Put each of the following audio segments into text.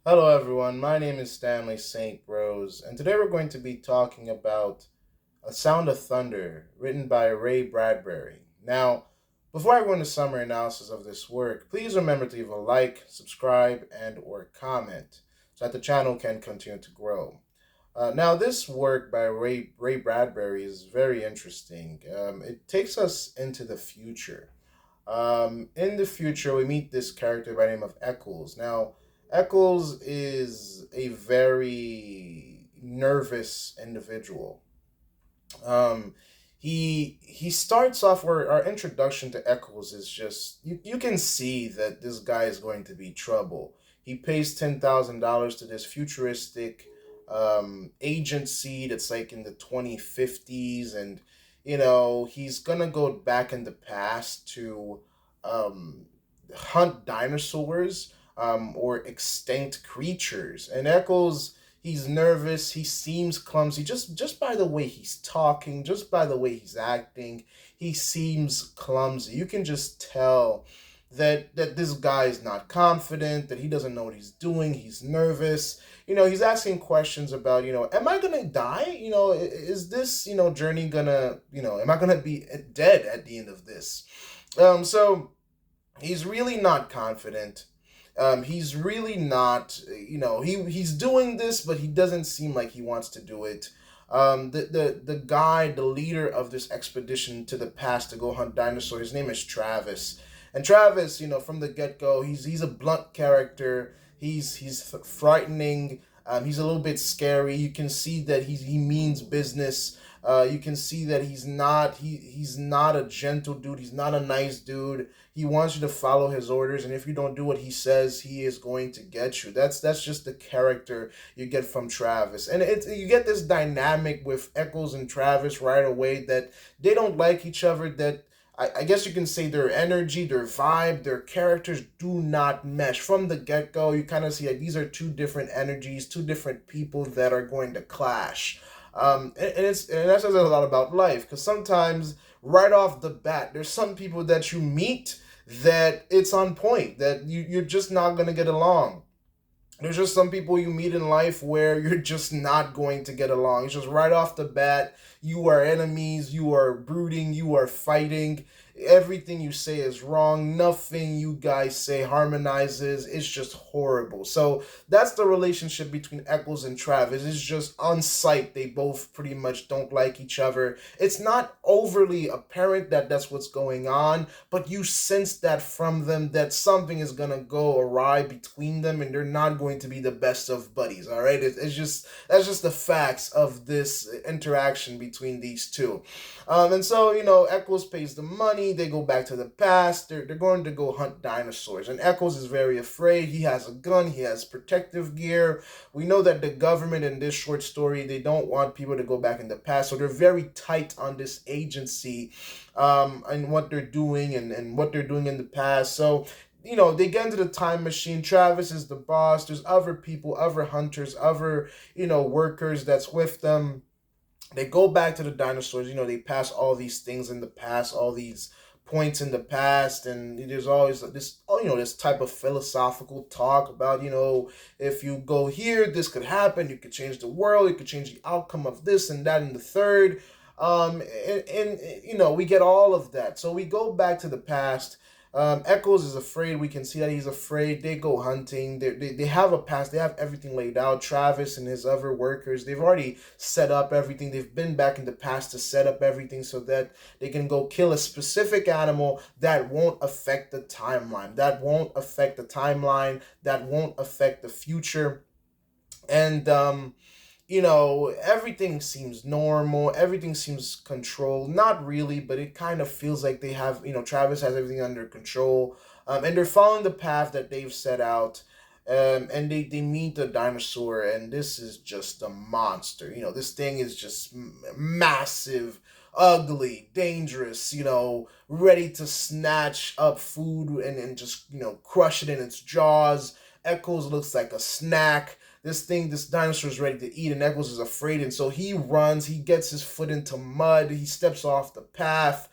Hello, everyone. My name is Stanley St. Rose, and today we're going to be talking about A Sound of Thunder, written by Ray Bradbury. Now, before I go into summary analysis of this work, please remember to leave a like, subscribe, and/or comment so that the channel can continue to grow. Now, this work by Ray Bradbury is very interesting. It takes us into the future. In the future, we meet this character by the name of Eccles. Now, Eccles is a very nervous individual. Um, he starts off where our introduction to Eccles is just you can see that this guy is going to be trouble. He pays $10,000 to this futuristic agency that's like in the 2050s, and he's gonna go back in the past to um, hunt dinosaurs or extinct creatures. And Eccles, he's nervous. He seems clumsy. Just by the way he's talking, just by the way he's acting, he seems clumsy. You can just tell that this guy is not confident, that he doesn't know what he's doing. He's nervous. He's asking questions about, am I gonna die? Is this, journey gonna, am I gonna be dead at the end of this? So he's really not confident. He's really not, he's doing this, but he doesn't seem like he wants to do it. The guy, the leader of this expedition to the past to go hunt dinosaurs, his name is Travis. And Travis, from the get go, he's a blunt character. He's frightening. He's a little bit scary. You can see that he means business. You can see that he's not a gentle dude. He's not a nice dude. He wants you to follow his orders, and if you don't do what he says, he is going to get you. That's just the character you get from Travis, and you get this dynamic with Eccles and Travis right away that they don't like each other. That I guess you can say their energy, their vibe, their characters do not mesh from the get go. You kind of see like these are two different energies, two different people that are going to clash. And that says a lot about life because sometimes right off the bat, there's some people that you meet that it's on point that you're just not gonna get along. There's just some people you meet in life where you're just not going to get along. It's just right off the bat, you are enemies, you are brooding, you are fighting. Everything you say is wrong. Nothing you guys say harmonizes. It's just horrible. So that's the relationship between Eccles and Travis. It's just on sight. They both pretty much don't like each other. It's not overly apparent that that's what's going on, but you sense that from them that something is gonna go awry between them, and they're not going to be the best of buddies. All right, it's just that's just the facts of this interaction between these two. And so Eccles pays the money. They go back to the past. They're going to go hunt dinosaurs, and Eccles is very afraid. He has a gun. He has protective gear. We know that the government in this short story, they don't want people to go back in the past, so they're very tight on this agency and what they're doing and what they're doing in the past. So they get into the time machine. Travis is the boss. There's other people, other hunters, other workers that's with them. They go back to the dinosaurs. They pass all these things in the past, all these points in the past, and there's always this this type of philosophical talk about if you go here, this could happen. You could change the world. You could change the outcome of this and that and the third. And we get all of that. So we go back to the past. Eccles is afraid. We can see that he's afraid. They go hunting. They have a past. They have everything laid out. Travis and his other workers, they've already set up everything. They've been back in the past to set up everything so that they can go kill a specific animal that won't affect the timeline. That won't affect the timeline. That won't affect the future. And everything seems normal, everything seems controlled. Not really, but it kind of feels like they have, Travis has everything under control. And they're following the path that they've set out. And they meet the dinosaur, and this is just a monster. This thing is just massive, ugly, dangerous, ready to snatch up food and just, crush it in its jaws. Eccles looks like a snack. This dinosaur is ready to eat, and Eccles is afraid, and so he runs. He gets his foot into mud. He steps off the path.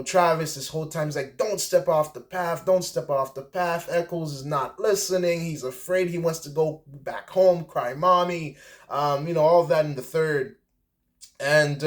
Travis this whole time is like, don't step off the path, don't step off the path. Eccles is not listening. He's afraid. He wants to go back home, cry mommy. All of that in the third. And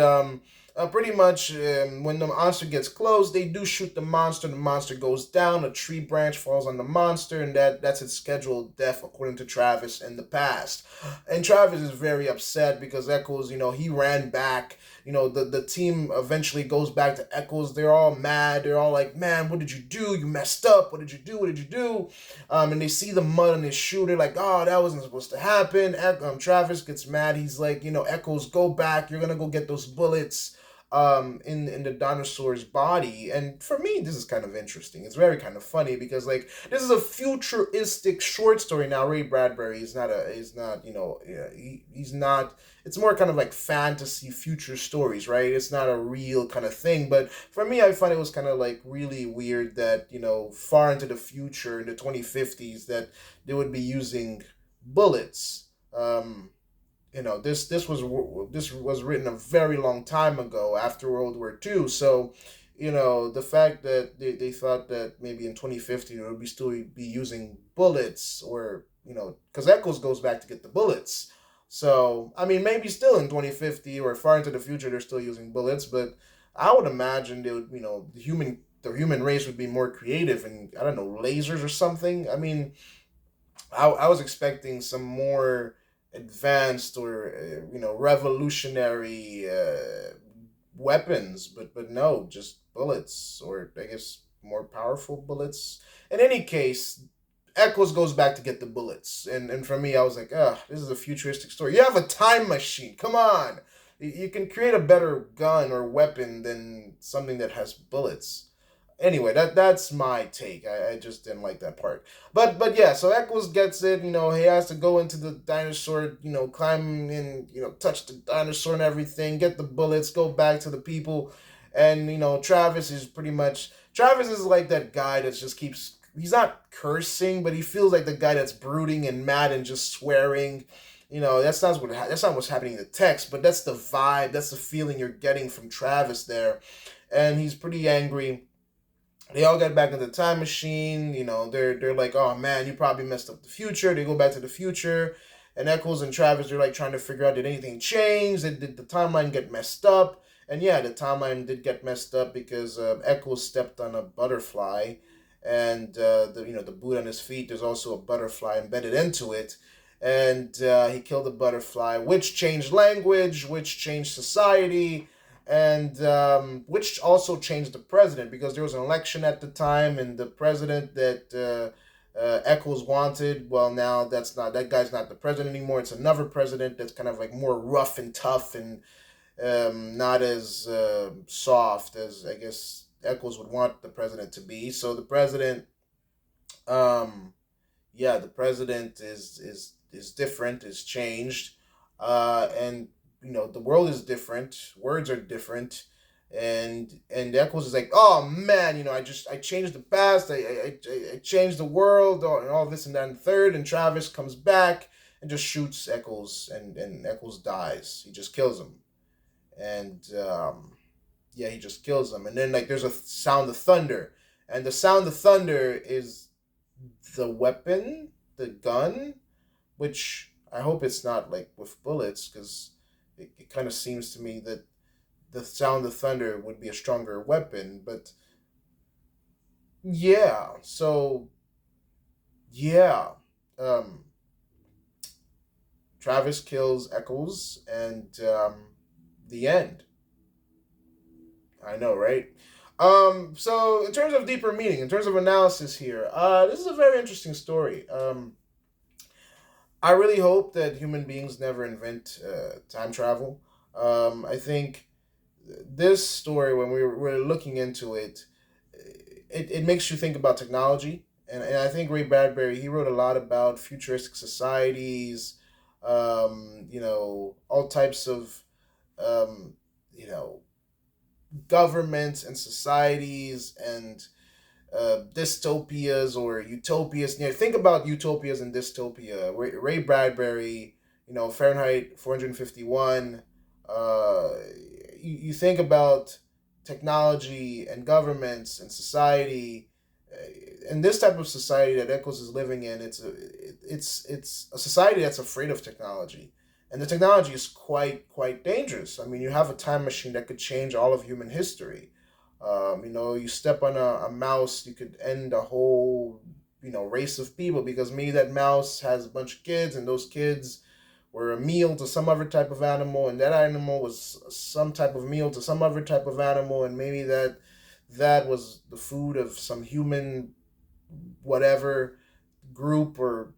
pretty much when the monster gets close, they do shoot the monster. The monster goes down. A tree branch falls on the monster, and that's its scheduled death, according to Travis in the past. And Travis is very upset because Eccles, he ran back. The team eventually goes back to Eccles. They're all mad. They're all like, man, what did you do? You messed up. What did you do? What did you do? And they see the mud on his shoe. They're like, oh, that wasn't supposed to happen. Travis gets mad. He's like, Eccles, go back. You're going to go get those bullets in the dinosaur's body. And for me, this is kind of interesting. It's very kind of funny because like this is a futuristic short story. Now Ray Bradbury is not he's not. It's more kind of like fantasy future stories, right? It's not a real kind of thing. But for me, I find it was kind of like really weird that far into the future in the 2050s that they would be using bullets. This was written a very long time ago after World War II. So, the fact that they thought that maybe in 2050 they would be still be using bullets, or because Echoes goes back to get the bullets. So I mean, maybe still in 2050 or far into the future they're still using bullets, but I would imagine they would, the human race would be more creative and I don't know, lasers or something. I mean, I was expecting some more advanced or revolutionary weapons, but no, just bullets, or I guess more powerful bullets. In any case, Echoes goes back to get the bullets, and for me, I was like, this is a futuristic story. You have a time machine. Come on, you can create a better gun or weapon than something that has bullets. Anyway, that's my take. I just didn't like that part. But yeah, so Eccles gets it. He has to go into the dinosaur. Climb in. Touch the dinosaur and everything. Get the bullets. Go back to the people, and Travis is like that guy that just keeps. He's not cursing, but he feels like the guy that's brooding and mad and just swearing. That's not what's happening in the text, but that's the vibe. That's the feeling you're getting from Travis there, and he's pretty angry. They all get back in the time machine. They're like, oh man, you probably messed up the future. They go back to the future, and Eccles and Travis are like trying to figure out, did anything change? Did the timeline get messed up? And yeah, the timeline did get messed up because Eccles stepped on a butterfly, and the boot on his feet. There's also a butterfly embedded into it, and he killed the butterfly, which changed language, which changed society, and which also changed the president because there was an election at the time, and the president that Eccles wanted, well, now that guy's not the president anymore. It's another president that's kind of like more rough and tough and not as soft as I guess Eccles would want the president to be. So the president, um, yeah, the president is different, is changed, and the world is different, words are different, and Eccles is like, oh man, I changed the past, I changed the world, and all this and that and third, and Travis comes back and just shoots Eccles, and Eccles dies. He just kills him, and yeah, he just kills him, and then like there's a sound of thunder, and the sound of thunder is the weapon, the gun, which I hope it's not like with bullets, because it kind of seems to me that the sound of thunder would be a stronger weapon. But yeah, so yeah, um, Travis kills Eccles, and the end. I know, right? So in terms of deeper meaning, in terms of analysis here, this is a very interesting story. I really hope that human beings never invent time travel. I think this story, when we're looking into it, it makes you think about technology. And I think Ray Bradbury, he wrote a lot about futuristic societies, all types of, um, you know, governments and societies and dystopias or utopias. Think about utopias and dystopia. Ray Bradbury, Fahrenheit 451. Uh, you think about technology and governments and society, and this type of society that Echoes is living in, it's a society that's afraid of technology, and the technology is quite dangerous. I mean, you have a time machine that could change all of human history. You step on a mouse, you could end a whole race of people, because maybe that mouse has a bunch of kids, and those kids were a meal to some other type of animal, and that animal was some type of meal to some other type of animal, and maybe that was the food of some human whatever group, or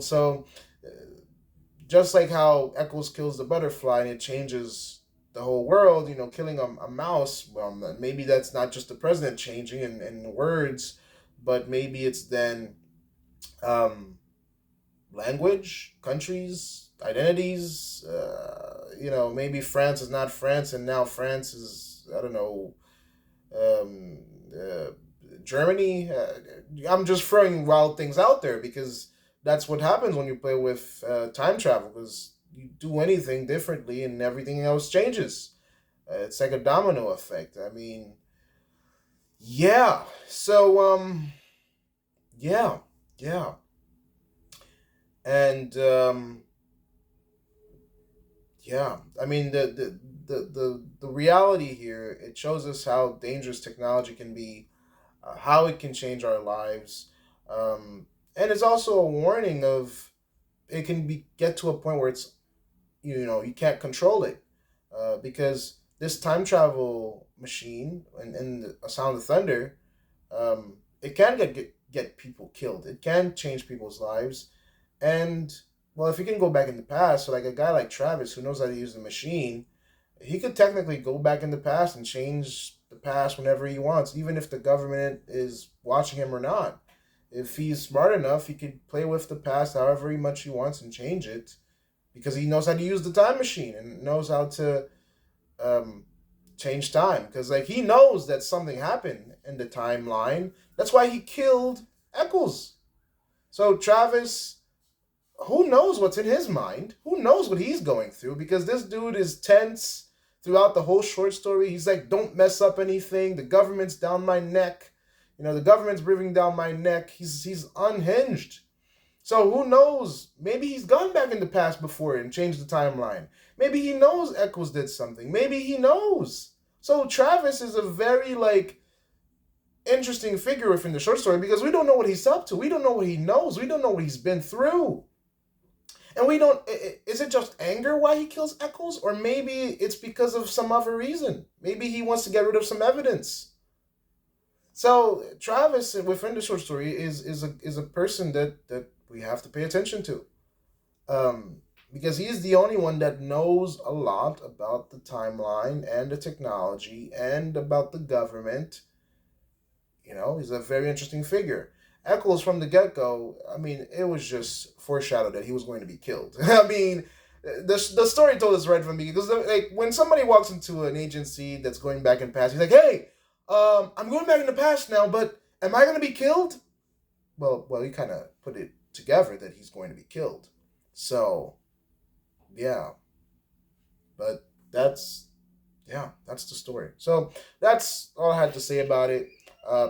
so just like how Eccles kills the butterfly and it changes the whole world, killing a mouse, well, maybe that's not just the president changing in words, but maybe it's then um, language, countries, identities. Maybe France is not France, and now France is, I don't know, um, uh, Germany. I'm just throwing wild things out there, because that's what happens when you play with time travel. Because you do anything differently, and everything else changes. It's like a domino effect. I mean, yeah. So, yeah, yeah, and yeah. I mean, the reality here, it shows us how dangerous technology can be, how it can change our lives, um, and it's also a warning of, it can be get to a point where it's, you can't control it, because this time travel machine and a sound of thunder, it can get people killed. It can change people's lives, and well, if you can go back in the past, so like a guy like Travis who knows how to use the machine, he could technically go back in the past and change the past whenever he wants, even if the government is watching him or not. If he's smart enough, he could play with the past however much he wants and change it, because he knows how to use the time machine and knows how to um, change time. Because like he knows that something happened in the timeline. That's why he killed Eccles. So Travis, who knows what's in his mind? Who knows what he's going through? Because this dude is tense throughout the whole short story. He's like, "Don't mess up anything. The government's down my neck. The government's breathing down my neck." He's unhinged. So who knows? Maybe he's gone back in the past before and changed the timeline. Maybe he knows Eccles did something. Maybe he knows. So Travis is a very interesting figure within the short story, because we don't know what he's up to. We don't know what he knows. We don't know what he's been through. And we don't. Is it just anger why he kills Eccles? Or maybe it's because of some other reason. Maybe he wants to get rid of some evidence. So Travis within the short story is a person that we have to pay attention to, because he's the only one that knows a lot about the timeline and the technology and about the government. He's a very interesting figure. Eccles from the get go, I mean, it was just foreshadowed that he was going to be killed. I mean, the story told us right from the beginning. Because like when somebody walks into an agency that's going back in the past, he's like, "Hey, I'm going back in the past now, but am I going to be killed?" Well, he kind of put it together that he's going to be killed. So, yeah, but that's the story. So that's all I had to say about it.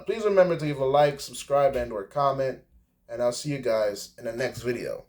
Please remember to leave a like, subscribe, and or comment, and I'll see you guys in the next video.